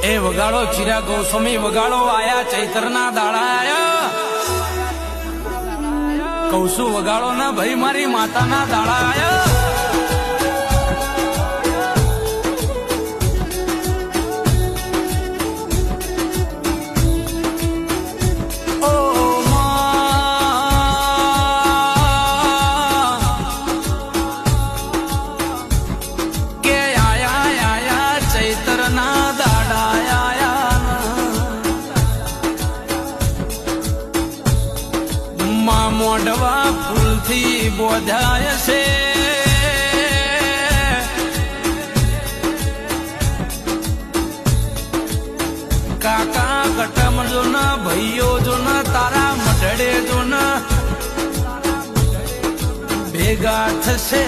એ વગાડો ચિરા ગૌસ્વામી વગાડો આયા ચૈતરના દાડા આયા કૌસુ વગાડો ના ભાઈ મારી માતાના દાડા આયા મોઢવા ફૂલથી બોધાય છે કાકા કટમ જો ના ભાઈઓ જો ના તારા મઢડે જો ના ભેગા થશે